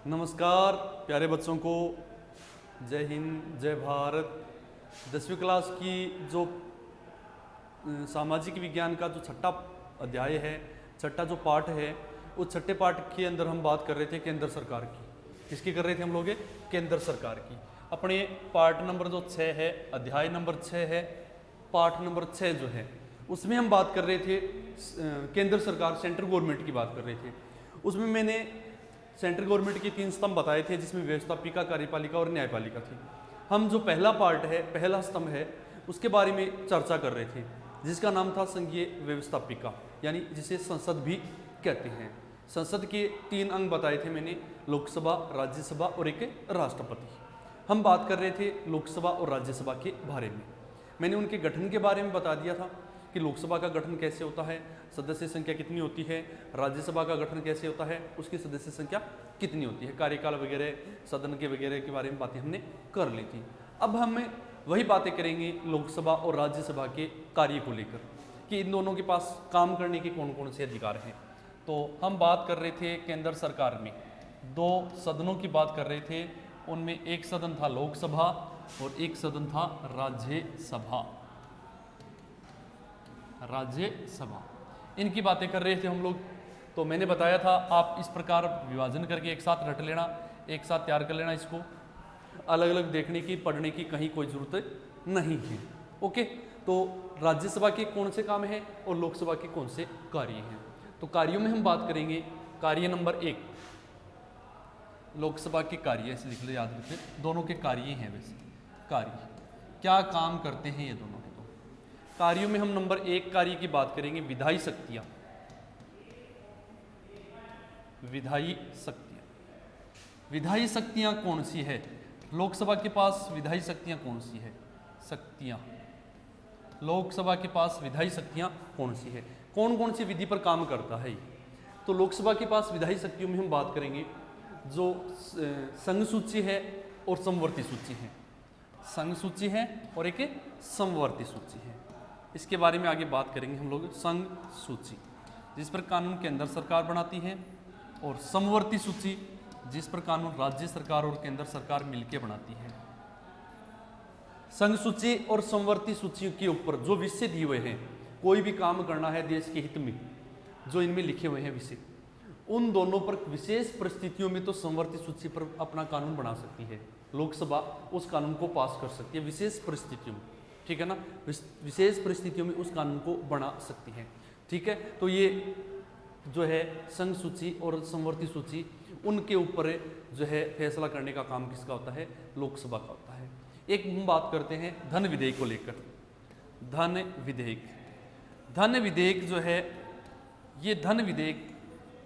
नमस्कार प्यारे बच्चों को, जय हिंद जय भारत। 10वीं क्लास की जो सामाजिक विज्ञान का जो छठा अध्याय है, छठा जो पाठ है, उस छठे पाठ के अंदर हम बात कर रहे थे केंद्र सरकार की। किसकी कर रहे थे हम लोग? केंद्र सरकार की। अपने पाठ नंबर जो 6 है, अध्याय नंबर 6 है, पाठ नंबर 6 जो है, उसमें हम बात कर रहे थे केंद्र सरकार, सेंट्रल गवर्नमेंट की बात कर रहे थे। उसमें मैंने सेंट्रल गवर्नमेंट के 3 स्तंभ बताए थे, जिसमें व्यवस्थापिका, कार्यपालिका और न्यायपालिका थी। हम जो पहला पार्ट है, पहला स्तंभ है, उसके बारे में चर्चा कर रहे थे, जिसका नाम था संघीय व्यवस्थापिका, यानी जिसे संसद भी कहते हैं। संसद के 3 अंग बताए थे मैंने, लोकसभा, राज्यसभा और एक राष्ट्रपति। हम बात कर रहे थे लोकसभा और राज्यसभा के बारे में। मैंने उनके गठन के बारे में बता दिया था कि लोकसभा का गठन कैसे होता है, सदस्य संख्या कितनी होती है, राज्यसभा का गठन कैसे होता है, उसकी सदस्य संख्या कितनी होती है, कार्यकाल वगैरह, सदन के वगैरह के बारे में बातें हमने कर ली थी। अब हमें वही बातें करेंगे लोकसभा और राज्यसभा के कार्य को लेकर, कि इन दोनों के पास काम करने के कौन कौन से अधिकार हैं। तो हम बात कर रहे थे केंद्र सरकार में 2 सदनों की बात कर रहे थे। उनमें एक सदन था लोकसभा और एक सदन था राज्यसभा। राज्यसभा, इनकी बातें कर रहे थे हम लोग। तो मैंने बताया था आप इस प्रकार विभाजन करके एक साथ रट लेना, एक साथ तैयार कर लेना। इसको अलग अलग देखने की, पढ़ने की कहीं कोई ज़रूरत नहीं है। ओके, तो राज्यसभा के कौन से काम हैं और लोकसभा के कौन से कार्य हैं। तो कार्यों में हम बात करेंगे। कार्य नंबर 1, लोकसभा के कार्य, ऐसे लिख लो, याद रखें, दोनों के कार्य हैं। वैसे कार्य क्या काम करते हैं ये दोनों के। कार्यों में हम नंबर 1 कार्य की बात करेंगे, विधायी शक्तियां। विधायी शक्तियां, विधायी शक्तियां कौन सी है? लोकसभा के पास विधायी शक्तियां कौन सी है? शक्तियां, लोकसभा के पास विधायी शक्तियां कौन सी है? कौन कौन सी विधि पर काम करता है? तो लोकसभा के पास विधायी शक्तियों में हम बात करेंगे जो संघ सूची है और समवर्ती सूची है। संघ सूची है और एक समवर्ती सूची है। इसके बारे में आगे बात करेंगे हम लोग। संघ सूची, जिस पर कानून केंद्र सरकार बनाती है, और समवर्ती सूची, जिस पर कानून राज्य सरकार और केंद्र सरकार मिलकर बनाती है। संघ सूची और समवर्ती सूची के ऊपर जो विषय दिए हुए हैं, कोई भी काम करना है देश के हित में, जो इनमें लिखे हुए हैं विषय, उन दोनों पर विशेष परिस्थितियों में तो समवर्ती सूची पर अपना कानून बना सकती है। लोकसभा उस कानून को पास कर सकती है विशेष परिस्थितियों में, ठीक है ना। विशेष परिस्थितियों में उस कानून को बना सकती है, ठीक है। तो ये जो है संघ सूची और समवर्ती सूची, उनके ऊपर जो है फैसला करने का काम किसका होता है? लोकसभा का होता है। एक हम बात करते हैं धन विधेयक को लेकर। धन विधेयक, धन विधेयक जो है, ये धन विधेयक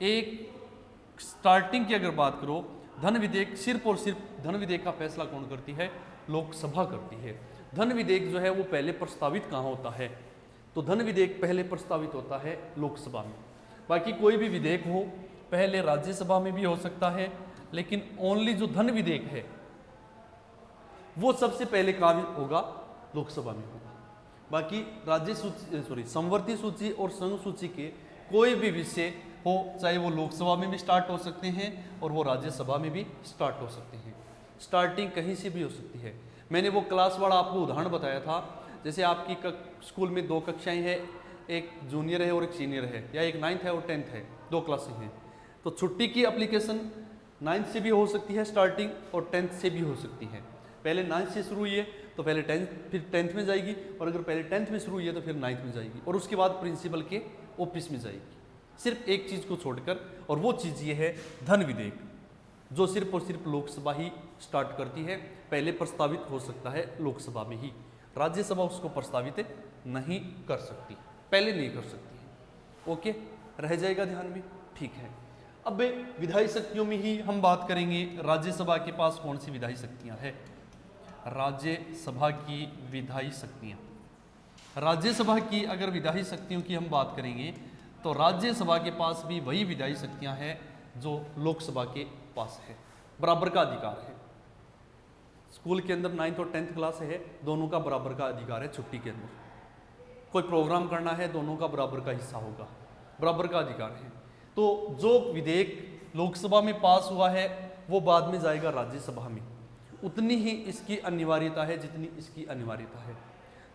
एक स्टार्टिंग की अगर बात करो, धन विधेयक सिर्फ और सिर्फ धन विधेयक का फैसला कौन करती है? लोकसभा करती है। धन विधेयक जो है वो पहले प्रस्तावित कहाँ होता है? तो धन विधेयक पहले प्रस्तावित होता है लोकसभा में। बाकी कोई भी विधेयक हो पहले राज्यसभा में भी हो सकता है, लेकिन ओनली जो धन विधेयक है वो सबसे पहले कहाँ होगा? लोकसभा में होगा। बाकी राज्य सूची, समवर्ती सूची और संघ सूची के कोई भी विषय हो, चाहे वो लोकसभा में भी स्टार्ट हो सकते हैं और वो राज्यसभा में भी स्टार्ट हो सकते हैं। स्टार्टिंग कहीं से भी हो सकती है। मैंने वो क्लास वाला आपको उदाहरण बताया था, जैसे आपकी स्कूल में 2 कक्षाएं हैं, एक जूनियर है और एक सीनियर है, या एक 9th है और 10th है, 2 क्लासें हैं। तो छुट्टी की एप्लीकेशन 9th से भी हो सकती है स्टार्टिंग, और 10th से भी हो सकती है। पहले 9th से शुरू हुई है तो पहले 10th, फिर 10th में जाएगी, और अगर पहले 10th में शुरू हुई है तो फिर 9th में जाएगी, और उसके बाद प्रिंसिपल के ऑफिस में जाएगी। सिर्फ एक चीज़ को छोड़कर, और वो चीज़ ये है धन विधेयक, जो सिर्फ और सिर्फ लोकसभा ही स्टार्ट करती है। पहले प्रस्तावित हो सकता है लोकसभा में ही, राज्यसभा उसको प्रस्तावित नहीं कर सकती, पहले नहीं कर सकती है। ओके, रह जाएगा ध्यान में, ठीक है। अब विधायी शक्तियों में ही हम बात करेंगे। राज्यसभा के पास कौन सी विधायी शक्तियां हैं? राज्यसभा की विधायी शक्तियां, राज्यसभा की अगर विधायी शक्तियों की हम बात करेंगे तो राज्यसभा के पास भी वही विधायी शक्तियां हैं जो लोकसभा के पास है। बराबर का अधिकार है। स्कूल के अंदर 9th और 10th क्लास है, दोनों का बराबर का अधिकार है। छुट्टी के अंदर कोई प्रोग्राम करना है, दोनों का बराबर का हिस्सा होगा, बराबर का अधिकार है। तो जो विधेयक लोकसभा में पास हुआ है वो बाद में जाएगा राज्यसभा में। उतनी ही इसकी अनिवार्यता है जितनी इसकी अनिवार्यता है।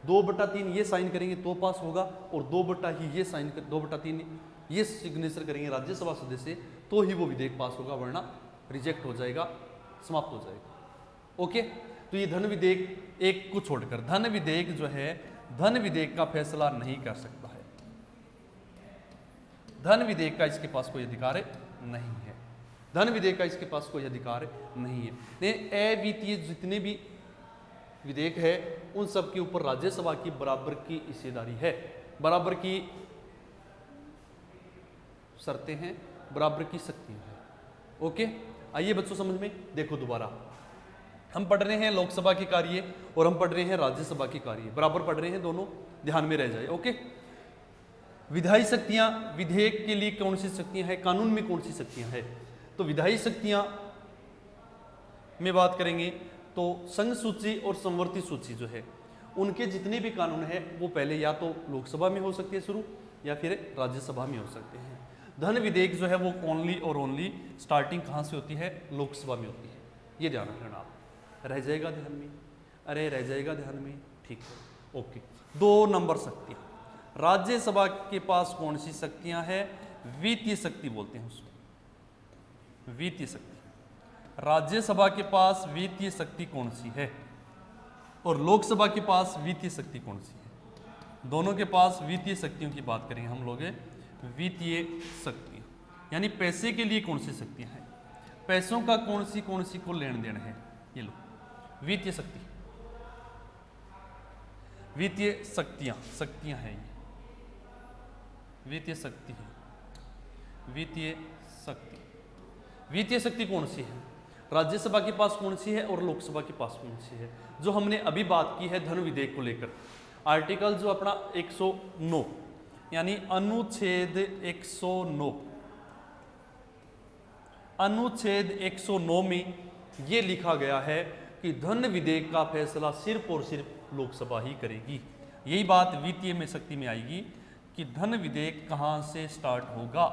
2/3 ये साइन करेंगे तो पास होगा, और 2/3 ये सिग्नेचर करेंगे राज्यसभा सदस्य तो ही वो विधेयक पास होगा, वरना रिजेक्ट हो जाएगा, समाप्त हो जाएगा। ओके, तो ये धन विधेयक एक को छोड़कर धन विधेयक जो है, धन विधेयक का फैसला नहीं कर सकता है। धन विधेयक का इसके पास कोई अधिकार नहीं है। धन विधेयक का इसके पास कोई अधिकार नहीं है। अवित्तीय जितने भी विधेयक है उन सब के ऊपर राज्यसभा की बराबर की हिस्सेदारी है, बराबर की शर्तें हैं, बराबर की शक्तियां हैं। ओके, आइए बच्चों समझ में देखो दोबारा। हम पढ़ रहे हैं लोकसभा के कार्य और हम पढ़ रहे हैं राज्यसभा के कार्य, बराबर पढ़ रहे हैं, दोनों ध्यान में रह जाए। ओके, विधायी शक्तियां, विधेयक के लिए कौन सी शक्तियां हैं, कानून में कौन सी शक्तियां हैं? तो विधायी शक्तियां में बात करेंगे तो संघ सूची और संवर्ती सूची जो है उनके जितने भी कानून है वो पहले या तो लोकसभा में हो सकते हैं शुरू, या फिर राज्यसभा में हो सकते हैं। धन विधेयक जो है वो ओनली और ओनली स्टार्टिंग कहाँ से होती है? लोकसभा में होती है। ये ध्यान रखना आप, रह जाएगा ध्यान में, अरे रह जाएगा ध्यान में, ठीक है। ओके, 2 नंबर शक्तियाँ, राज्यसभा के पास कौन सी शक्तियाँ हैं? वित्तीय शक्ति बोलते हैं उसको, वित्तीय शक्ति। राज्यसभा के पास वित्तीय शक्ति कौन सी है और लोकसभा के पास वित्तीय शक्ति कौन सी है? दोनों के पास वित्तीय शक्तियों की बात करेंगे हम लोग, वित्तीय शक्ति यानी पैसे के लिए कौन सी शक्तियां हैं, पैसों का कौन सी को लेन देन है, ये लो वित्तीय शक्ति, वित्तीय शक्तियां हैं ये, वित्तीय शक्ति है, वित्तीय शक्ति कौन सी है? राज्यसभा के पास कौन सी है और लोकसभा के पास कौन सी है? जो हमने अभी बात की है धन विधेयक को लेकर, आर्टिकल जो अपना 109 यानी अनुच्छेद 109, अनुच्छेद 109 में ये लिखा गया है कि धन विधेयक का फैसला सिर्फ और सिर्फ लोकसभा ही करेगी। यही बात वित्तीय में शक्ति में आएगी कि धन विधेयक कहाँ से स्टार्ट होगा,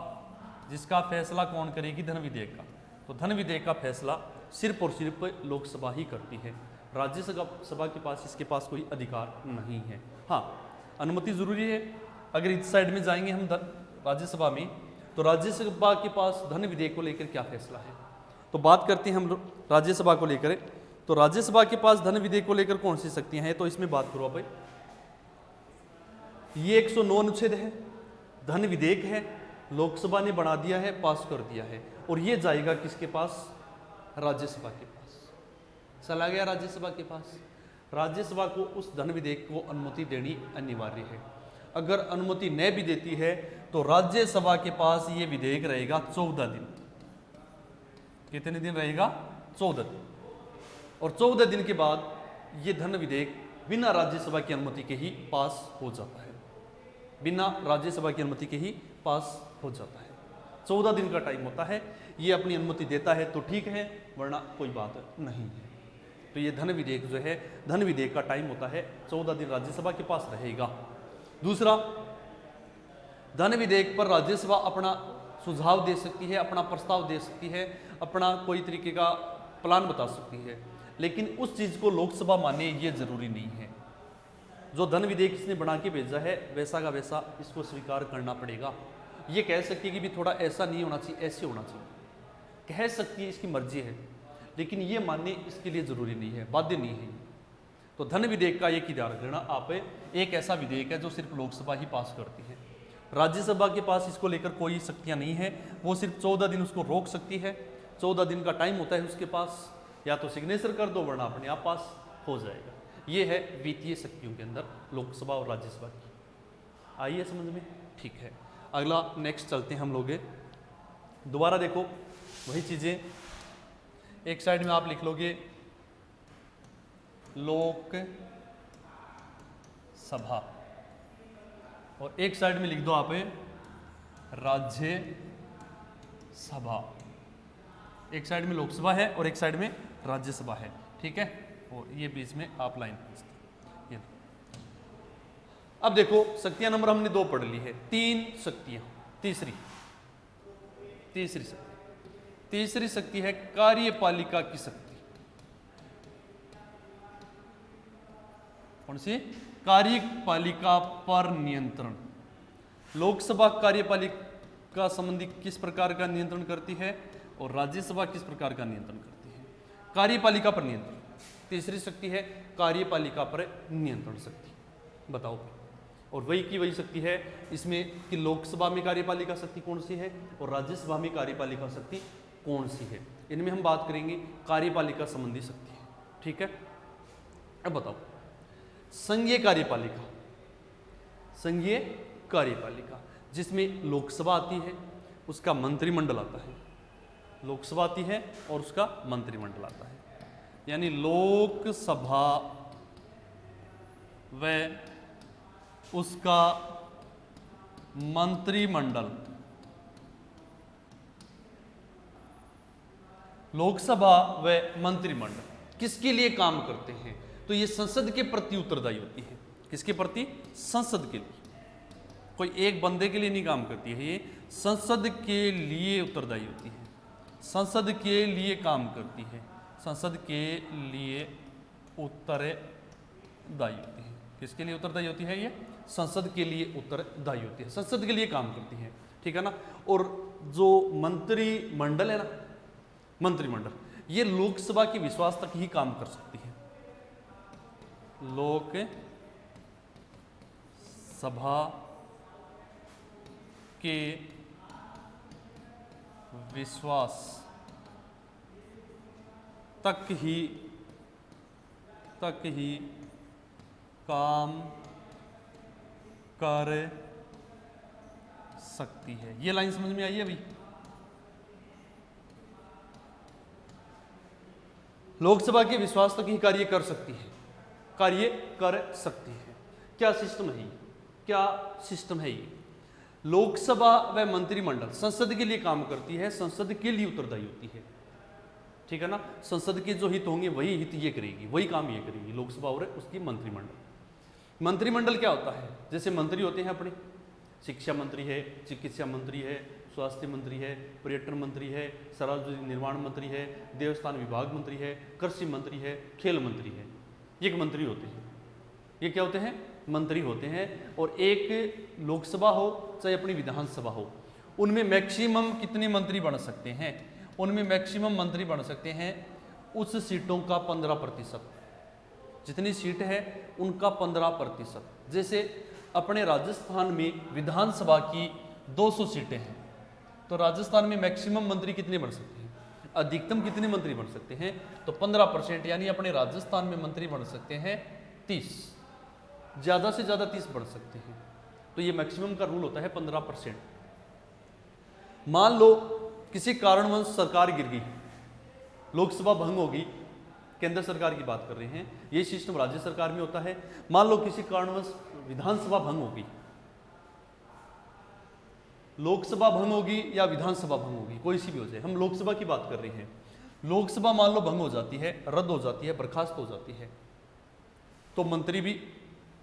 जिसका फैसला कौन करेगी? धन विधेयक का। तो धन विधेयक का फैसला सिर्फ और सिर्फ लोकसभा ही करती है, राज्यसभा के पास इसके पास कोई अधिकार नहीं है। हाँ, अनुमति जरूरी है। अगर इस साइड में जाएंगे हम राज्यसभा में, तो राज्यसभा के पास धन विधेयक को लेकर क्या फैसला है? तो बात करते हैं हम राज्यसभा को लेकर। तो राज्यसभा के पास धन विधेयक को लेकर कौन सी शक्तियां हैं? तो इसमें बात करो भाई, ये 109 अनुच्छेद है, धन विधेयक है, लोकसभा ने बना दिया है, पास कर दिया है, और ये जाएगा किसके पास? राज्यसभा के पास। चला गया राज्यसभा के पास। राज्यसभा को उस धन विधेयक को अनुमति देनी अनिवार्य है। अगर अनुमति न भी देती है तो राज्यसभा के पास ये विधेयक रहेगा 14 दिन। कितने दिन रहेगा? 14 दिन। और 14 दिन के बाद ये धन विधेयक बिना राज्यसभा की अनुमति के ही पास हो जाता है, बिना राज्यसभा की अनुमति के ही पास हो जाता है। 14 दिन का टाइम होता है। ये अपनी अनुमति देता है तो ठीक है, वरना कोई बात नहीं है। तो ये धन विधेयक जो है, धन विधेयक का टाइम होता है 14 दिन राज्यसभा के पास रहेगा। दूसरा, धन विधेयक पर राज्यसभा अपना सुझाव दे सकती है, अपना प्रस्ताव दे सकती है, अपना कोई तरीके का प्लान बता सकती है, लेकिन उस चीज़ को लोकसभा माने ये जरूरी नहीं है। जो धन विधेयक इसने बना के भेजा है वैसा का वैसा इसको स्वीकार करना पड़ेगा। ये कह सकती है कि भी थोड़ा ऐसा नहीं होना चाहिए, ऐसे होना चाहिए, कह सकती है, इसकी मर्जी है, लेकिन ये मानने इसके लिए जरूरी नहीं है, बाध्य नहीं है। तो धन विधेयक का एक ही ध्यान रखना आप, एक ऐसा विधेयक है जो सिर्फ लोकसभा ही पास करती है। राज्यसभा के पास इसको लेकर कोई शक्तियां नहीं है, वो सिर्फ 14 दिन उसको रोक सकती है। 14 दिन का टाइम होता है उसके पास, या तो सिग्नेचर कर दो वरना अपने आप पास हो जाएगा। ये है वित्तीय शक्तियों के अंदर लोकसभा और राज्यसभा की। आइए समझ में, ठीक है। अगला नेक्स्ट चलते हैं हम लोग। दोबारा देखो वही चीज़ें, एक साइड में आप लिख लोगे लोक सभा और एक साइड में लिख दो आप राज्य सभा। एक साइड में लोकसभा है और एक साइड में राज्यसभा है, ठीक है। और ये बीच में आप लाइन खींचते। अब देखो शक्तियां नंबर हमने 2 पढ़ ली है, 3 शक्तियां, तीसरी शक्ति तीसरी शक्ति है कार्यपालिका की शक्ति। कौन सी? कार्यपालिका पर नियंत्रण। लोकसभा कार्यपालिका संबंधी किस प्रकार का नियंत्रण करती है और राज्यसभा किस प्रकार का नियंत्रण करती है? कार्यपालिका पर नियंत्रण। तीसरी शक्ति है कार्यपालिका पर नियंत्रण शक्ति। बताओ। और वही की वही शक्ति है इसमें कि लोकसभा में कार्यपालिका शक्ति कौन सी है और राज्यसभा में कार्यपालिका शक्ति कौन सी है। इनमें हम बात करेंगे कार्यपालिका संबंधी शक्ति है। ठीक है, अब बताओ। संघीय कार्यपालिका, संघीय कार्यपालिका जिसमें लोकसभा आती है, उसका मंत्रिमंडल आता है। लोकसभा आती है और उसका मंत्रिमंडल आता है, यानी लोकसभा व उसका मंत्रिमंडल। लोकसभा व मंत्रिमंडल किसके लिए काम करते हैं? तो ये संसद के प्रति उत्तरदायी होती है। किसके प्रति? संसद के लिए। कोई एक बंदे के लिए नहीं काम करती है, ये संसद के लिए उत्तरदायी होती है। संसद के लिए काम करती है, संसद के लिए उत्तरदायी होती है। किसके लिए उत्तरदायी होती है? ये संसद के लिए उत्तरदायी होती है, संसद के लिए काम करती है। ठीक है ना। और जो मंत्रिमंडल है ना, मंत्रिमंडल, ये लोकसभा के विश्वास तक ही काम कर सकती है। लोकसभा के विश्वास तक ही काम कर सकती है। ये लाइन समझ में आई है अभी? लोकसभा के विश्वास तक ही कार्य कर सकती है, कार्य कर सकती है। क्या सिस्टम है ये? क्या सिस्टम है ये? लोकसभा व मंत्रिमंडल संसद के लिए काम करती है, संसद के लिए उत्तरदायी होती है। ठीक है ना। संसद के जो हित होंगे वही हित ये करेगी, वही काम ये करेगी, लोकसभा और उसकी मंत्रिमंडल। मंत्रिमंडल क्या होता है? जैसे मंत्री होते हैं अपने, शिक्षा मंत्री है, चिकित्सा मंत्री है, स्वास्थ्य मंत्री है, पर्यटन मंत्री है, सार्वजनिक निर्माण मंत्री है, देवस्थान विभाग मंत्री है, कृषि मंत्री है, खेल मंत्री है। ये मंत्री होते हैं। ये क्या होते हैं? मंत्री होते हैं। और एक लोकसभा हो चाहे अपनी विधानसभा हो, उनमें मैक्सिमम कितने मंत्री बन सकते हैं? उनमें मैक्सिमम मंत्री बन सकते हैं उस सीटों का 15%। जितनी सीट है उनका 15%। जैसे अपने राजस्थान में विधानसभा की 200 सीटें हैं, तो राजस्थान में मैक्सिमम मंत्री कितने बन सकते हैं? अधिकतम कितने मंत्री बन सकते हैं? तो 15%, यानी अपने राजस्थान में मंत्री बन सकते हैं 30, ज़्यादा से ज़्यादा 30 बढ़ सकते हैं। तो ये मैक्सिमम का रूल होता है 15%। मान लो किसी कारणवश सरकार गिर गई, लोकसभा भंग होगी, केंद्र सरकार की बात कर रहे हैं, ये सिस्टम राज्य सरकार में होता है। मान लो किसी कारणवश विधानसभा भंग होगी, लोकसभा भंग होगी या विधानसभा भंग होगी, कोई सी भी हो जाए, हम लोकसभा की बात कर रहे हैं। लोकसभा मान लो भंग हो जाती है, रद्द हो जाती है, बर्खास्त हो जाती है, तो मंत्री भी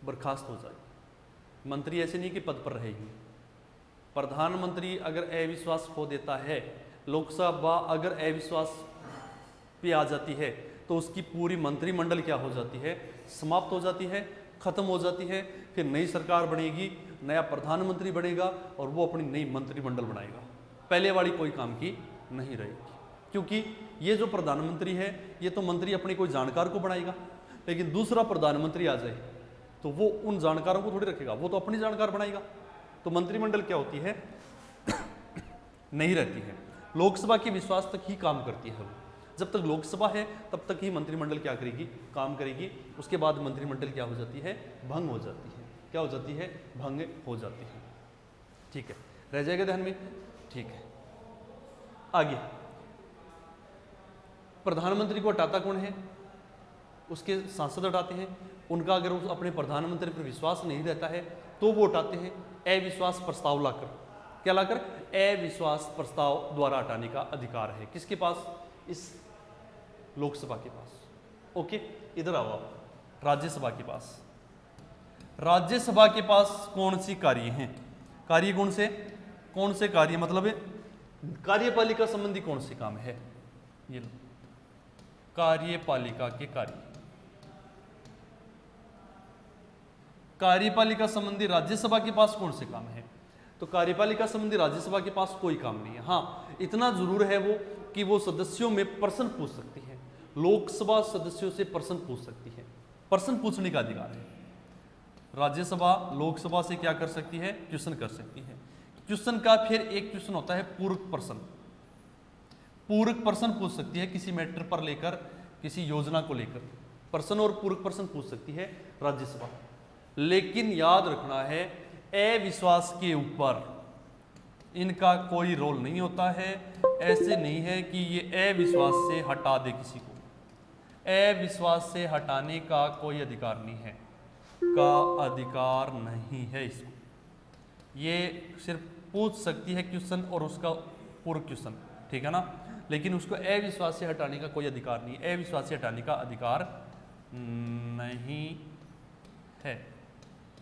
बर्खास्त हो जाए। मंत्री ऐसे नहीं कि पद पर रहेगी। प्रधानमंत्री अगर अविश्वास खो देता है, लोकसभा अगर अविश्वास पे आ जाती है, तो उसकी पूरी मंत्रिमंडल क्या हो जाती है? समाप्त हो जाती है, खत्म हो जाती है। फिर नई सरकार बनेगी, नया प्रधानमंत्री बनेगा और वो अपनी नई मंत्रिमंडल बनाएगा। पहले वाली कोई काम की नहीं रहेगी, क्योंकि ये जो प्रधानमंत्री है, ये तो मंत्री अपने कोई जानकार को बनाएगा, लेकिन दूसरा प्रधानमंत्री आ जाए तो वो उन जानकारों को थोड़ी रखेगा, वो तो अपनी जानकार बनाएगा। तो मंत्रिमंडल क्या होती है? नहीं रहती है। लोकसभा के विश्वास तक ही काम करती है। जब तक लोकसभा है तब तक ही मंत्रिमंडल क्या करेगी? काम करेगी। उसके बाद मंत्रिमंडल क्या हो जाती है? भंग हो जाती है। क्या हो जाती है? भंग हो जाती है। ठीक है, रह जाएगा ध्यान में? ठीक है, आगे। प्रधानमंत्री को हटाता कौन है? उसके सांसद हटाते हैं। उनका अगर उस अपने प्रधानमंत्री पर विश्वास नहीं रहता है तो वो हटाते हैं अविश्वास प्रस्ताव लाकर। क्या लाकर? अविश्वास प्रस्ताव द्वारा हटाने का अधिकार है किसके पास? इस लोकसभा के पास। ओके, इधर आओ आप, राज्यसभा के पास। राज्यसभा के पास कौन सी कार्य हैं? कार्य कौन से कार्य? मतलब कार्यपालिका संबंधी कौन से काम है? ये लो, कार्यपालिका के कार्य। कार्यपालिका संबंधी राज्यसभा के पास कौन से काम है? तो कार्यपालिका संबंधी राज्यसभा के पास कोई काम नहीं है। हाँ, इतना जरूर है वो कि वो सदस्यों में प्रश्न पूछ सकती है। लोकसभा सदस्यों से प्रश्न पूछ सकती है, प्रश्न पूछने का अधिकार है। राज्यसभा लोकसभा से क्या कर सकती है? क्वेश्चन कर सकती है। क्वेश्चन का फिर एक क्वेश्चन होता है पूरक प्रश्न। पूरक प्रश्न पूछ सकती है किसी मैटर पर लेकर, किसी योजना को लेकर प्रश्न और पूरक प्रश्न पूछ सकती है राज्यसभा। लेकिन याद रखना है, अविश्वास के ऊपर इनका कोई रोल नहीं होता है। ऐसे नहीं है कि ये अविश्वास से हटा दे किसी को। अविश्वास से हटाने का कोई अधिकार नहीं है, अधिकार नहीं है इसको। ये सिर्फ पूछ सकती है क्वेश्चन और उसका पूर्व क्वेश्चन, ठीक है ना, लेकिन उसको अविश्वास से हटाने का कोई अधिकार नहीं, अविश्वास से हटाने का अधिकार नहीं है।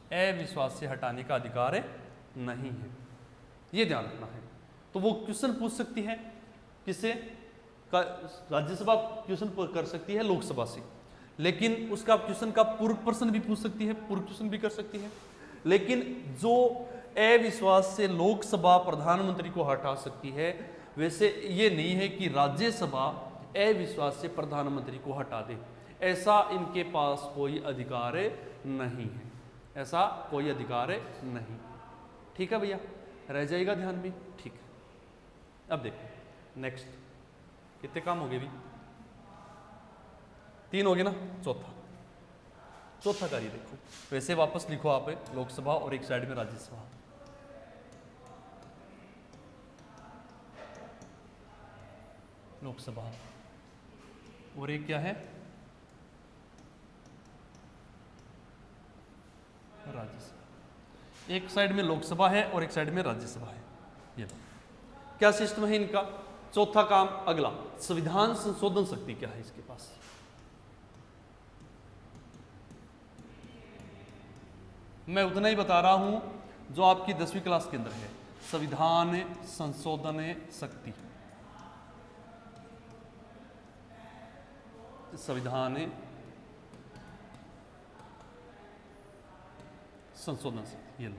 अविश्वास से हटाने का अधिकार नहीं है, ये ध्यान रखना है। तो वो क्वेश्चन पूछ सकती है किससे? राज्यसभा क्वेश्चन कर सकती है लोकसभा से, लेकिन उसका क्वेश्चन का पूर्व प्रश्न भी पूछ सकती है, पूर्व क्वेश्चन भी कर सकती है। लेकिन जो अविश्वास से लोकसभा प्रधानमंत्री को हटा सकती है, वैसे ये नहीं है कि राज्यसभा अविश्वास से प्रधानमंत्री को हटा दे। ऐसा इनके पास कोई अधिकार नहीं है, ऐसा कोई अधिकार नहीं। ठीक है भैया, रह जाएगा ध्यान में, ठीक है। अब देखो नेक्स्ट, कितने काम हो गए भी? 3 हो गए ना। चौथा कार्य देखो, वैसे वापस लिखो आप लोकसभा और एक साइड में राज्यसभा। लोकसभा और एक क्या है? राज्यसभा। एक साइड में लोकसभा है और एक साइड में राज्यसभा है। ये क्या सिस्टम है इनका? चौथा काम अगला, संविधान संशोधन शक्ति क्या है इसके पास? मैं उतना ही बता रहा हूं जो आपकी 10वीं क्लास के अंदर है। संविधान संशोधन शक्ति, संविधान संशोधन शक्ति। ये लो,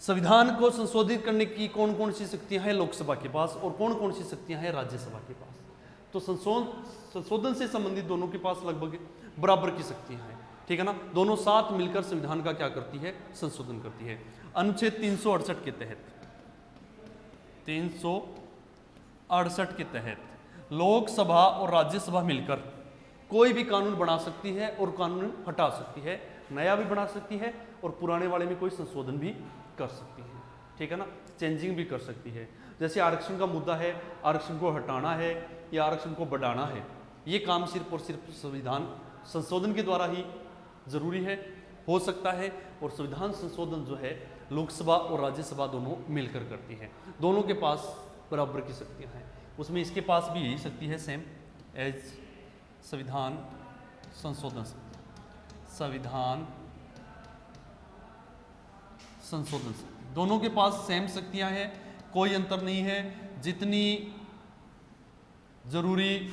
संविधान को संशोधित करने की कौन कौन सी शक्तियां हैं लोकसभा के पास और कौन कौन सी शक्तियां हैं राज्यसभा के पास? तो संशोधन से संबंधित दोनों के पास लगभग बराबर की शक्तियां हैं, ठीक है ना। दोनों साथ मिलकर संविधान का क्या करती है? संशोधन करती है। अनुच्छेद 368 के तहत, 368 के तहत लोकसभा और राज्यसभा मिलकर कोई भी कानून बना सकती है और कानून हटा सकती है, नया भी बना सकती है और पुराने वाले में कोई संशोधन भी कर सकती है, ठीक है ना, चेंजिंग भी कर सकती है। जैसे आरक्षण का मुद्दा है, आरक्षण को हटाना है या आरक्षण को बढ़ाना है, ये काम सिर्फ और सिर्फ संविधान संशोधन के द्वारा ही जरूरी है, हो सकता है। और संविधान संशोधन जो है लोकसभा और राज्यसभा दोनों मिलकर करती है, दोनों के पास बराबर की शक्तियां हैं। उसमें इसके पास भी यही शक्ति है, सेम एज संविधान संशोधन शक्ति, संविधान संशोधन शक्ति, दोनों के पास सेम शक्तियां हैं, कोई अंतर नहीं है। जितनी जरूरी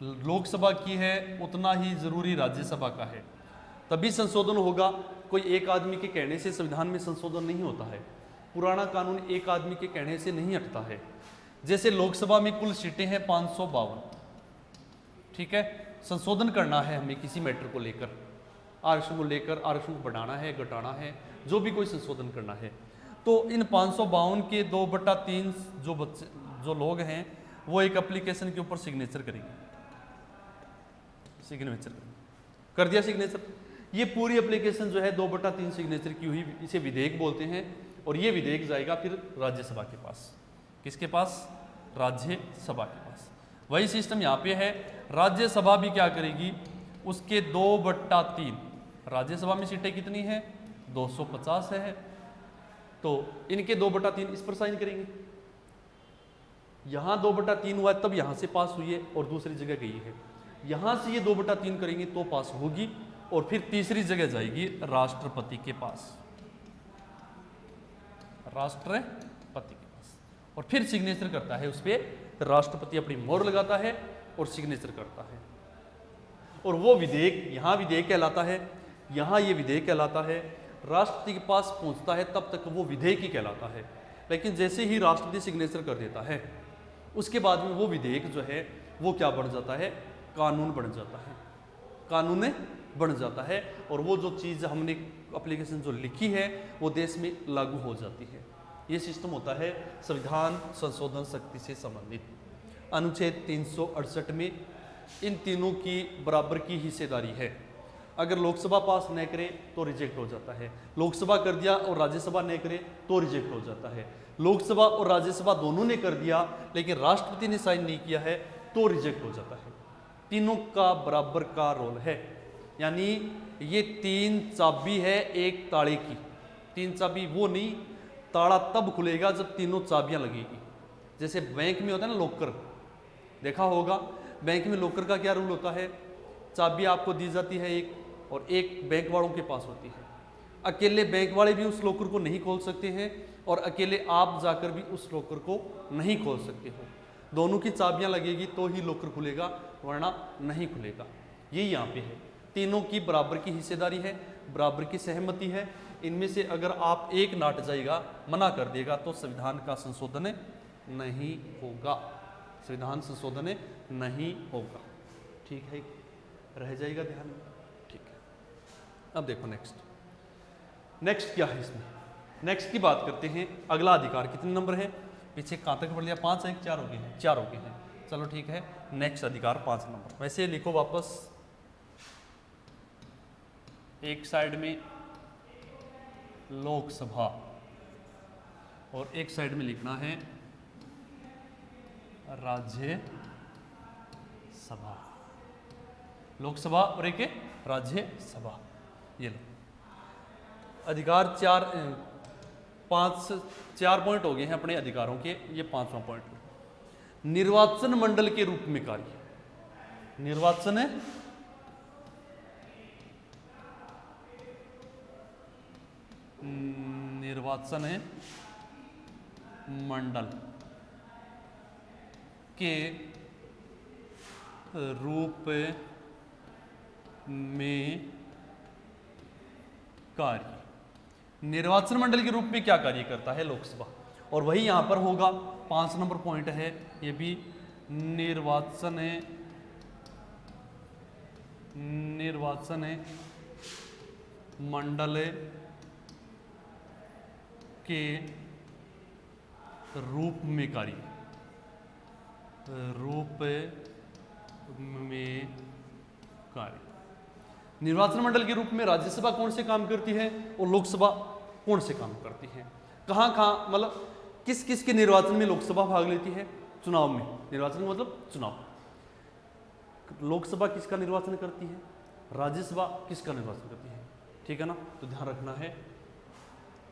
लोकसभा की है उतना ही जरूरी राज्यसभा का है, तभी संशोधन होगा। कोई एक आदमी के कहने से संविधान में संशोधन नहीं होता है, पुराना कानून एक आदमी के कहने से नहीं हटता है। जैसे लोकसभा में कुल सीटें हैं 552, ठीक है, संशोधन करना है हमें किसी मैटर को लेकर, आरक्षण को लेकर, आरक्षण को बढ़ाना है, घटाना है, जो भी कोई संशोधन करना है, तो इन 552 के 2/3 जो लोग हैं वो एक एप्लीकेशन के ऊपर सिग्नेचर करेंगे, सिग्नेचर कर दिया सिग्नेचर। ये पूरी एप्लीकेशन जो है 2/3 सिग्नेचर की हुई, इसे विधेयक बोलते हैं। और ये विधेयक जाएगा फिर राज्यसभा के पास। किसके पास? राज्यसभा के पास। वही सिस्टम यहाँ पे है, राज्यसभा भी क्या करेगी, उसके 2/3, राज्यसभा में सीटें कितनी है? 250 है, तो इनके 2/3 इस पर साइन करेंगे। यहाँ 2/3 हुआ है तब यहाँ से पास हुई है और दूसरी जगह गई है, यहाँ से ये 2/3 करेंगे तो पास होगी और फिर तीसरी जगह जाएगी राष्ट्रपति के पास, राष्ट्रपति के पास। और फिर सिग्नेचर करता है उस पर, राष्ट्रपति अपनी मोहर लगाता है और सिग्नेचर करता है। और वो विधेयक यहाँ विधेयक कहलाता है, यहाँ ये विधेयक कहलाता है। राष्ट्रपति के पास पहुँचता है तब तक वो विधेयक ही कहलाता है, लेकिन जैसे ही राष्ट्रपति सिग्नेचर कर देता है उसके बाद में वो विधेयक जो है वो क्या बन जाता है, कानून बन जाता है, कानून बन जाता है। और वो जो चीज़ हमने एप्लीकेशन जो लिखी है वो देश में लागू हो जाती है। ये सिस्टम होता है संविधान संशोधन शक्ति से संबंधित। अनुच्छेद 368 में इन तीनों की बराबर की हिस्सेदारी है। अगर लोकसभा पास न करे तो रिजेक्ट हो जाता है, लोकसभा कर दिया और राज्यसभा न करे तो रिजेक्ट हो जाता है, लोकसभा और राज्यसभा दोनों ने कर दिया लेकिन राष्ट्रपति ने साइन नहीं किया है तो रिजेक्ट हो जाता है। तीनों का बराबर का रोल है, यानी ये तीन चाबी है एक ताले की। तीन चाबी वो नहीं, ताला तब खुलेगा जब तीनों चाबियां लगेगी। जैसे बैंक में होता है ना लॉकर, देखा होगा बैंक में लॉकर का क्या रूल होता है, चाबी आपको दी जाती है एक, और एक बैंक वालों के पास होती है। अकेले बैंक वाले भी उस लॉकर को नहीं खोल सकते हैं और अकेले आप जाकर भी उस लॉकर को नहीं खोल सकते हो। दोनों की चाबियां लगेगी तो ही लॉकर खुलेगा, वरना नहीं खुलेगा। ये यहाँ पे है, तीनों की बराबर की हिस्सेदारी है, बराबर की सहमति है। इनमें से अगर आप एक नाट जाएगा, मना कर देगा, तो संविधान का संशोधन नहीं होगा, संविधान संशोधन नहीं होगा। ठीक है, रह जाएगा ध्यान में। ठीक है, अब देखो नेक्स्ट क्या है इसमें। नेक्स्ट की बात करते हैं। अगला अधिकार कितने नंबर है, पीछे कहाँ तक पढ़ लिया, 5 है, 4 हो गए हैं, 4 हो गए हैं। चलो ठीक है, नेक्स्ट अधिकार 5 नंबर। वैसे लिखो वापस, एक साइड में लोकसभा और एक साइड में लिखना है राज्यसभा। लोकसभा और एक राज्यसभा। ये लो, अधिकार 4 पॉइंट हो गए हैं अपने अधिकारों के। ये 5वां पॉइंट, निर्वाचन मंडल के रूप में कार्य। निर्वाचन मंडल के रूप में कार्य। निर्वाचन मंडल के रूप में क्या कार्य करता है लोकसभा, और वही यहां पर होगा। 5 नंबर पॉइंट है ये भी, निर्वाचन मंडल के रूप में कार्य, निर्वाचन मंडल के रूप में राज्यसभा कौन से काम करती है और लोकसभा कौन से काम करती है। कहाँ मतलब किस किस के निर्वाचन में लोकसभा भाग लेती है, चुनाव में। निर्वाचन मतलब चुनाव। लोकसभा किसका निर्वाचन करती है, राज्यसभा किसका निर्वाचन करती है। ठीक है ना, तो ध्यान रखना है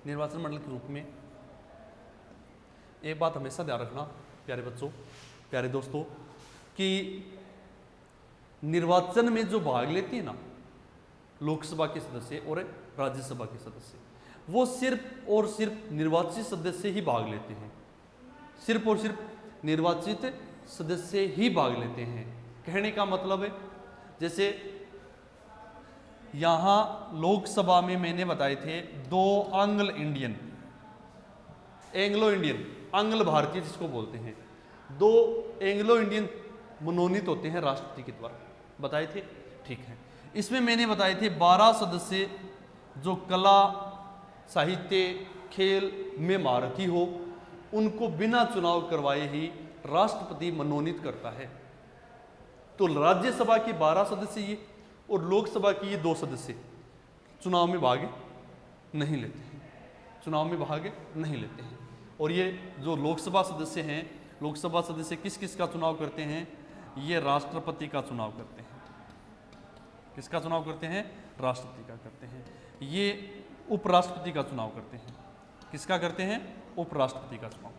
निर्वाचन मंडल के रूप में। एक बात हमेशा ध्यान रखना प्यारे बच्चों, प्यारे दोस्तों, कि निर्वाचन में जो भाग लेते हैं ना लोकसभा के सदस्य और राज्यसभा के सदस्य, वो सिर्फ और सिर्फ निर्वाचित सदस्य ही भाग लेते हैं। सिर्फ और सिर्फ निर्वाचित सदस्य ही भाग लेते हैं। कहने का मतलब है, जैसे यहां लोकसभा में मैंने बताए थे 2 एंग्लो इंडियन, आंग्ल भारतीय जिसको बोलते हैं, 2 एंग्लो इंडियन मनोनीत होते हैं राष्ट्रपति के द्वारा, बताए थे। ठीक है, इसमें मैंने बताए थे 12 सदस्य जो कला साहित्य खेल में महारथी हो, उनको बिना चुनाव करवाए ही राष्ट्रपति मनोनीत करता है। तो राज्यसभा के 12 सदस्य ये और लोकसभा के ये 2 सदस्य चुनाव में भाग नहीं लेते हैं, चुनाव में भाग नहीं लेते हैं। और ये जो लोकसभा सदस्य हैं, लोकसभा सदस्य किस किस का चुनाव करते हैं, ये राष्ट्रपति का चुनाव करते हैं। किसका चुनाव करते हैं, राष्ट्रपति का करते हैं। ये उपराष्ट्रपति का चुनाव करते हैं। किसका करते हैं, उपराष्ट्रपति का चुनाव,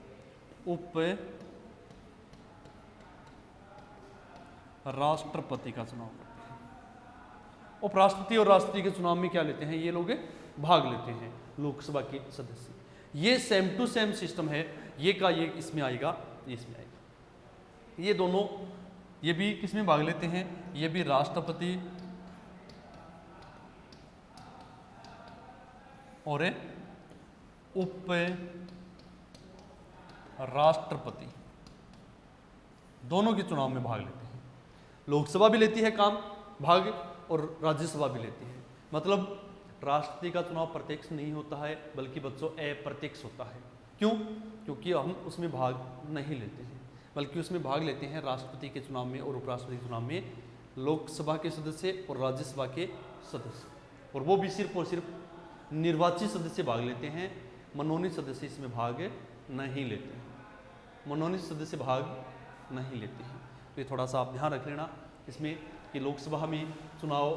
उपराष्ट्रपति का चुनाव करते हैं। उपराष्ट्रपति और राष्ट्रपति के चुनाव में क्या लेते हैं, ये लोग भाग लेते हैं लोकसभा के सदस्य। ये सेम टू सेम सिस्टम है, ये का ये इसमें आएगा, ये इसमें आएगा। ये दोनों, ये भी किसमें भाग लेते हैं, ये भी राष्ट्रपति और उप राष्ट्रपति दोनों के चुनाव में भाग लेते हैं। लोकसभा भी लेती है काम भाग और राज्यसभा भी लेती है। मतलब राष्ट्रपति का चुनाव प्रत्यक्ष नहीं होता है बल्कि बच्चों अप्रत्यक्ष होता है। क्यों? क्योंकि हम उसमें भाग नहीं लेते हैं, बल्कि उसमें भाग लेते हैं राष्ट्रपति के चुनाव में और उपराष्ट्रपति के चुनाव में लोकसभा के सदस्य और राज्यसभा के सदस्य, और वो भी सिर्फ और सिर्फ निर्वाचित सदस्य भाग लेते हैं, मनोनीत सदस्य इसमें भाग नहीं लेते हैं। मनोनीत सदस्य भाग नहीं लेते हैं। तो ये थोड़ा सा आप ध्यान रख लेना इसमें कि लोकसभा में चुनाव,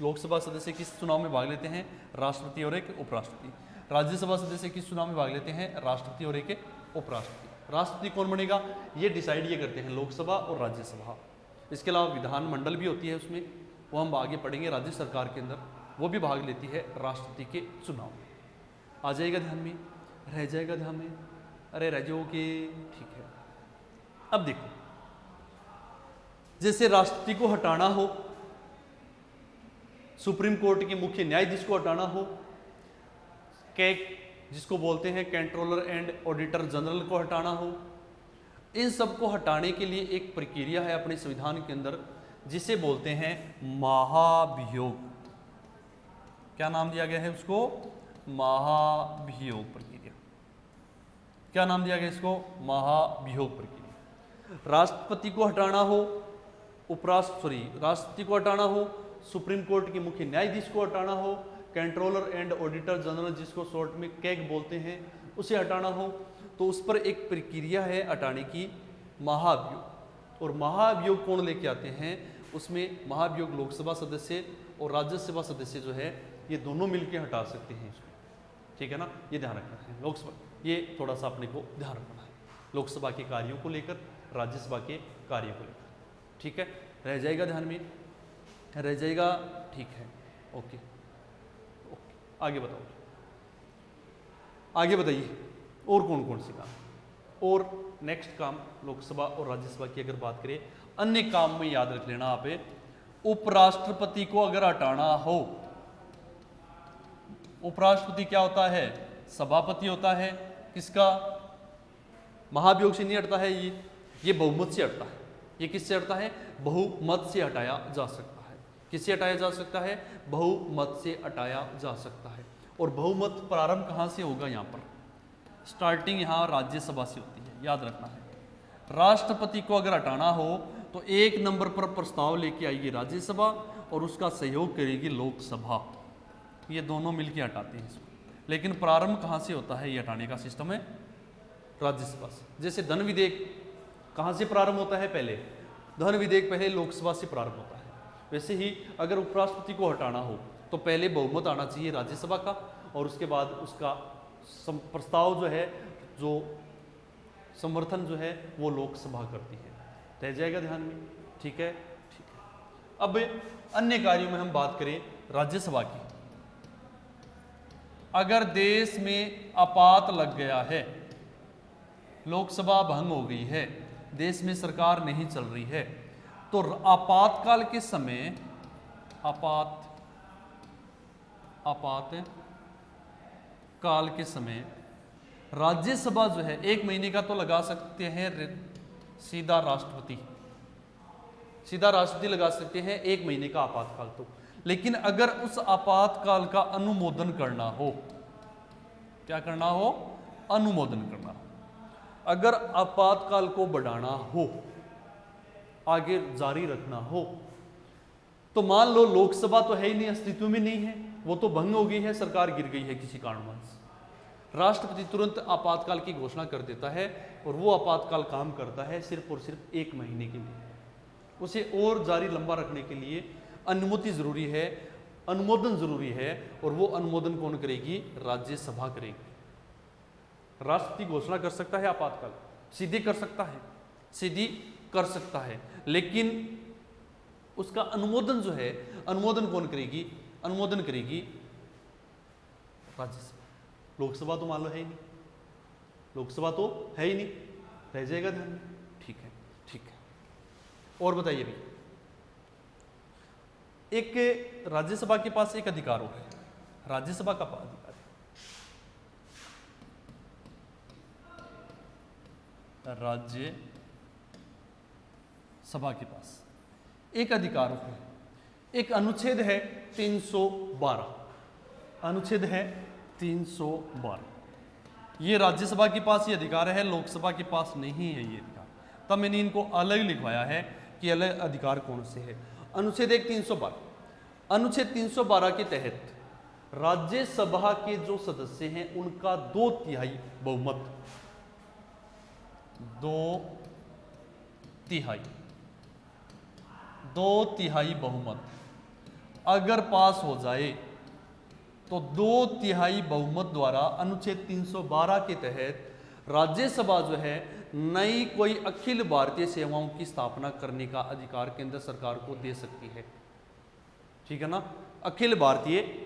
लोकसभा सदस्य किस चुनाव में भाग लेते हैं, राष्ट्रपति और एक उपराष्ट्रपति। राज्यसभा सदस्य किस चुनाव में भाग लेते हैं, राष्ट्रपति और एक उपराष्ट्रपति। राष्ट्रपति कौन बनेगा ये डिसाइड ये करते हैं लोकसभा और राज्यसभा। इसके अलावा विधानमंडल भी होती है उसमें, वो हम आगे पढ़ेंगे। राज्य सरकार के अंदर वो भी भाग लेती है राष्ट्रपति के चुनाव में। आ जाएगा ध्यान में, रह जाएगा ध्यान में, अरे रह जाओगे, ठीक है। अब देखो, जैसे राष्ट्रपति को हटाना हो, सुप्रीम कोर्ट के मुख्य न्यायाधीश को हटाना हो, कैग जिसको बोलते हैं कंट्रोलर एंड ऑडिटर जनरल को हटाना हो, इन सब को हटाने के लिए एक प्रक्रिया है अपने संविधान के अंदर जिसे बोलते हैं महाभियोग। क्या नाम दिया गया है उसको, महाभियोग प्रक्रिया। क्या नाम दिया गया इसको, महाभियोग प्रक्रिया। राष्ट्रपति को हटाना हो, राष्ट्रपति को हटाना हो, सुप्रीम कोर्ट के मुख्य न्यायाधीश को हटाना हो, कंट्रोलर एंड ऑडिटर जनरल जिसको शॉर्ट में कैग बोलते हैं उसे हटाना हो, तो उस पर एक प्रक्रिया है हटाने की, महाभियोग। और महाभियोग कौन लेके आते हैं, उसमें महाभियोग लोकसभा सदस्य और राज्यसभा सदस्य जो है ये दोनों मिलकर हटा सकते हैं इसको, ठीक है ना। ये ध्यान रखना है, लोकसभा ये थोड़ा सा अपने को ध्यान रखना है, लोकसभा के कार्यों को लेकर, राज्यसभा के कार्यों को लेकर, ठीक है। रह जाएगा ध्यान में, रह जाएगा, ठीक है, ओके ओके। आगे बताओ, आगे बताइए और कौन कौन से काम। और नेक्स्ट काम लोकसभा और राज्यसभा की अगर बात करें, अन्य काम में याद रख लेना आप, उपराष्ट्रपति को अगर हटाना हो, उपराष्ट्रपति क्या होता है, सभापति होता है किसका, महाभियोग से नहीं हटता है ये बहुमत से हटता है। ये किससे हटता है, बहुमत से हटाया जा सकता है। किससे हटाया जा सकता है, बहुमत से हटाया जा सकता है। और बहुमत प्रारंभ कहाँ से होगा, यहाँ पर स्टार्टिंग यहाँ राज्यसभा से होती है, याद रखना है। राष्ट्रपति को अगर हटाना हो तो 1 नंबर पर प्रस्ताव लेके आएगी राज्यसभा और उसका सहयोग करेगी लोकसभा, ये दोनों मिलकर हटाते हैं इसको। लेकिन प्रारंभ कहाँ से होता है, ये हटाने का सिस्टम है राज्यसभा से। जैसे धन विधेयक कहाँ से प्रारंभ होता है, पहले धन विधेयक पहले लोकसभा से प्रारंभ होता है। वैसे ही अगर उपराष्ट्रपति को हटाना हो तो पहले बहुमत आना चाहिए राज्यसभा का और उसके बाद उसका प्रस्ताव जो है, जो समर्थन जो है वो लोकसभा करती है। रह जाएगा ध्यान में, ठीक है, ठीक है। अब अन्य कार्यों में हम बात करें राज्यसभा की। अगर देश में आपात लग गया है, लोकसभा भंग हो गई है, देश में सरकार नहीं चल रही है, तो आपातकाल के समय आपात काल के समय राज्यसभा जो है 1 महीने का तो लगा सकते हैं, सीधा राष्ट्रपति लगा सकते हैं 1 महीने का आपातकाल तो। लेकिन अगर उस आपातकाल का अनुमोदन करना हो, क्या करना हो, अनुमोदन करना हो, अगर आपातकाल को बढ़ाना हो, आगे जारी रखना हो, तो मान लो लोकसभा तो है ही नहीं, अस्तित्व में नहीं है, वो तो भंग हो गई है, सरकार गिर गई है किसी कारणवश, राष्ट्रपति तुरंत आपातकाल की घोषणा कर देता है और वो आपातकाल काम करता है सिर्फ और सिर्फ 1 महीने के लिए। उसे और जारी लंबा रखने के लिए अनुमति जरूरी है, अनुमोदन जरूरी है, और वो अनुमोदन कौन करेगी, राज्यसभा करेगी। राष्ट्रपति घोषणा कर सकता है आपातकाल, सीधे कर सकता है, सीधी कर सकता है, लेकिन उसका अनुमोदन जो है, अनुमोदन कौन करेगी, अनुमोदन करेगी राज्यसभा। लोकसभा तो मान लो है ही नहीं, लोकसभा तो है ही नहीं, रह जाएगा ध्यान में। ठीक है, ठीक है। और बताइए भी, एक राज्यसभा के पास एक अधिकार और है, राज्यसभा का अधिकार है, राज्यसभा के पास एक अधिकार है, एक अनुच्छेद है 312, अनुच्छेद है 312। ये राज्यसभा के पास ये अधिकार है, लोकसभा के पास नहीं है ये अधिकार। तब मैंने इनको अलग लिखवाया है कि अलग अधिकार कौन से है। अनुच्छेद 312, अनुच्छेद 312 के तहत राज्यसभा के जो सदस्य हैं उनका 2/3 बहुमत, 2/3 बहुमत अगर पास हो जाए तो 2/3 बहुमत द्वारा अनुच्छेद 312 के तहत राज्यसभा जो है नई कोई अखिल भारतीय सेवाओं की स्थापना करने का अधिकार केंद्र सरकार को दे सकती है। ठीक है ना, अखिल भारतीय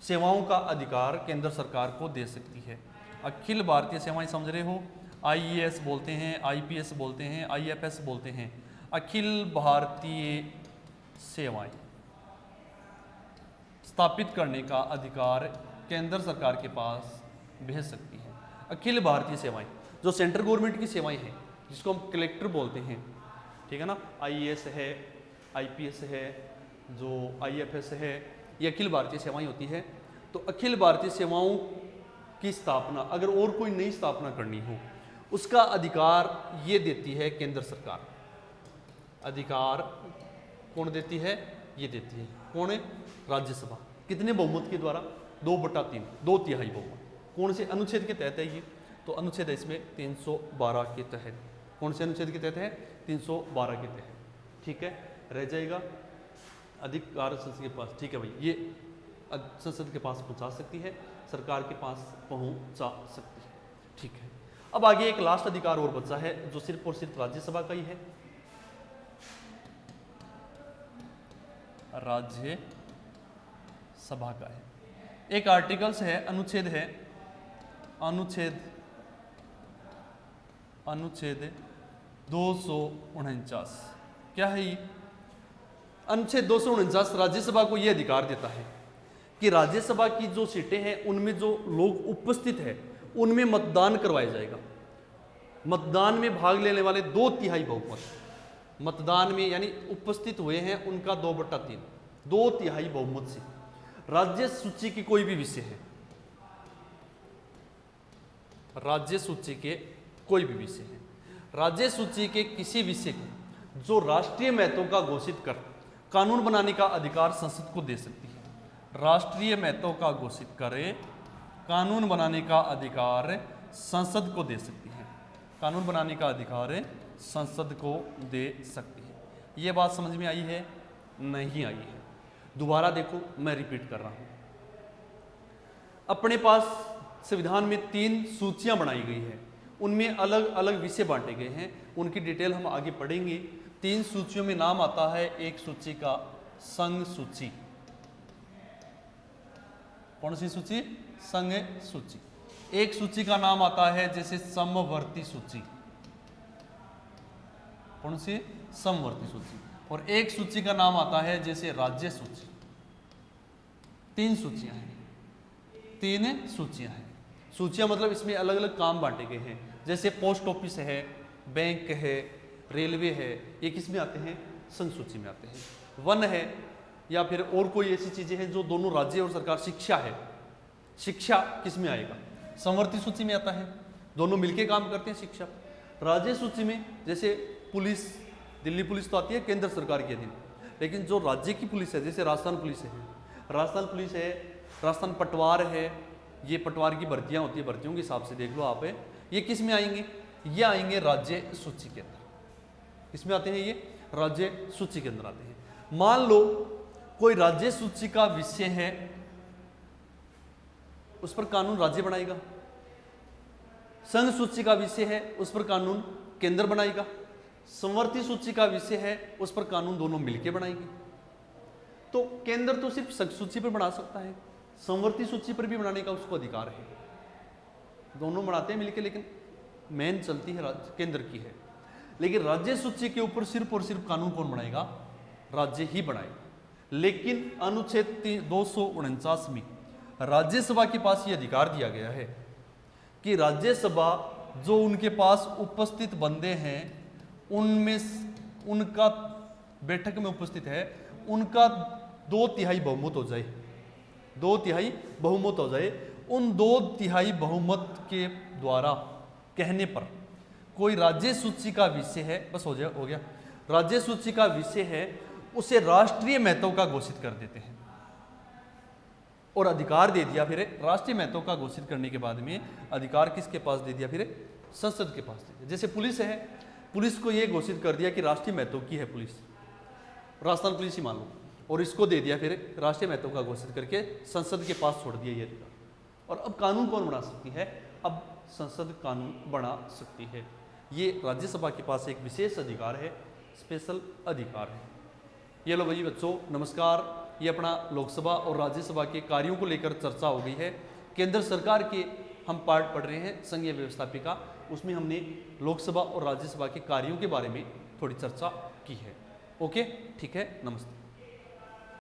सेवाओं का अधिकार केंद्र सरकार को दे सकती है। अखिल भारतीय सेवाएं समझ रहे हो, आईएएस बोलते हैं, आईपीएस बोलते हैं, आईएफएस बोलते हैं। अखिल भारतीय सेवाएं स्थापित करने का अधिकार केंद्र सरकार के पास भेज सकती है। अखिल भारतीय सेवाएं जो सेंट्रल गवर्नमेंट की सेवाएं हैं, जिसको हम कलेक्टर बोलते हैं, ठीक है ना, आईएएस है, आईपीएस है, जो आईएफएस है, ये अखिल भारतीय सेवाएं होती है। तो अखिल भारतीय सेवाओं की स्थापना अगर और कोई नई स्थापना करनी हो, उसका अधिकार ये देती है केंद्र सरकार। अधिकार कौन देती है? ये देती है। कौन है? राज्यसभा। कितने बहुमत के द्वारा? 2/3, 2/3 बहुमत। कौन से अनुच्छेद के तहत है ये? तो अनुच्छेद है इसमें 312 के तहत। कौन से अनुच्छेद के तहत है? 312 के तहत। ठीक है, रह जाएगा अधिकार संसद के पास। ठीक है भाई, ये संसद के पास पहुंचा सकती है, सरकार के पास पहुंचा सकती है। ठीक है, अब आगे एक लास्ट अधिकार और बचा है जो सिर्फ और सिर्फ राज्यसभा का ही है। राज्यसभा का है, एक आर्टिकल्स है, अनुच्छेद है, अनुच्छेद 249। क्या है ये? अनुच्छेद 249 राज्यसभा को यह अधिकार देता है कि राज्यसभा की जो सीटें हैं उनमें जो लोग उपस्थित हैं उनमें मतदान करवाया जाएगा। मतदान में भाग लेने वाले 2/3 बहुमत, मतदान में यानी उपस्थित हुए हैं उनका 2/3, 2/3 बहुमत से राज्य सूची की कोई भी विषय है, राज्य सूची के कोई भी विषय है, राज्य सूची के किसी विषय को जो राष्ट्रीय महत्व का घोषित कर कानून बनाने का अधिकार संसद को दे सकती है। राष्ट्रीय महत्व का घोषित करे कानून बनाने का अधिकार संसद को दे सकती है। कानून बनाने का अधिकार संसद को दे सकती है। ये बात समझ में आई है? नहीं आई है? दोबारा देखो, मैं रिपीट कर रहा हूं। अपने पास संविधान में 3 सूचियां बनाई गई है, उनमें अलग अलग विषय बांटे गए हैं, उनकी डिटेल हम आगे पढ़ेंगे। 3 सूचियों में नाम आता है, एक सूची का संघ सूची। कौन सी सूची? संघ सूची। एक सूची का नाम आता है जैसे समवर्ती सूची। कौन सी? समवर्ती सूची। और एक सूची का नाम आता है जैसे राज्य सूची। 3 सूचियां हैं, 3 सूचियां हैं। सूचियां मतलब इसमें अलग अलग काम बांटे गए हैं, जैसे पोस्ट ऑफिस है, बैंक है, रेलवे है, ये किस में आते हैं? संघ सूची में आते हैं। वन है या फिर और कोई ऐसी चीजें हैं जो दोनों राज्य और सरकार, शिक्षा है, शिक्षा किस में आएगा? समवर्ती सूची में आता है, दोनों मिलके काम करते हैं शिक्षा। राज्य सूची में जैसे पुलिस, दिल्ली पुलिस तो आती है केंद्र सरकार के अधीन, लेकिन जो राज्य की पुलिस है जैसे राजस्थान पुलिस है, राजस्थान पुलिस है, राजस्थान पटवार है, ये पटवार की भर्तियां होती है, भर्तियों के हिसाब से देख लो आप, ये किस में आएंगे? ये आएंगे राज्य सूची के अंदर। किसमें आते हैं? ये राज्य सूची के अंदर आते हैं। मान लो कोई राज्य सूची का विषय है, उस पर कानून राज्य बनाएगा। संघ सूची का विषय है, उस पर कानून केंद्र बनाएगा। समवर्ती सूची का विषय है, उस पर कानून दोनों मिलकर बनाएंगे। तो केंद्र तो सिर्फ संघ सूची पर बना सकता है, समवर्ती सूची पर भी बनाने का उसको अधिकार है। दोनों बनाते हैं मिलकर, लेकिन मेन चलती है केंद्र की है। लेकिन राज्य सूची के ऊपर सिर्फ और सिर्फ कानून कौन बनाएगा? राज्य ही बनाएगा। लेकिन अनुच्छेद 249 में राज्यसभा के पास ये अधिकार दिया गया है कि राज्यसभा जो उनके पास उपस्थित बंदे हैं उनमें उनका बैठक में उपस्थित है उनका 2/3 बहुमत हो जाए, 2/3 बहुमत हो जाए। उन 2/3 बहुमत के द्वारा कहने पर कोई राज्य सूची का विषय है, बस हो गया, राज्य सूची का विषय है, उसे राष्ट्रीय महत्व का घोषित कर देते हैं और अधिकार दे दिया। फिर राष्ट्रीय महत्व का घोषित करने के बाद में अधिकार किसके पास दे दिया? फिर संसद के पास दे दिया। जैसे पुलिस है, पुलिस को यह घोषित कर दिया कि राष्ट्रीय महत्व की है पुलिस, राजस्थान पुलिस ही मान लो, और इसको दे दिया फिर राष्ट्रीय महत्व का घोषित करके संसद के पास छोड़ दिया ये अधिकार। और अब कानून कौन बना सकती है? अब संसद कानून बना सकती है। ये राज्यसभा के पास एक विशेष अधिकार है, स्पेशल अधिकार है। ये लो भाई बच्चों, नमस्कार। ये अपना लोकसभा और राज्यसभा के कार्यों को लेकर चर्चा हो गई है। केंद्र सरकार के हम पार्ट पढ़ रहे हैं संघीय व्यवस्थापिका, उसमें हमने लोकसभा और राज्यसभा के कार्यों के बारे में थोड़ी चर्चा की है। ओके, ठीक है, नमस्ते।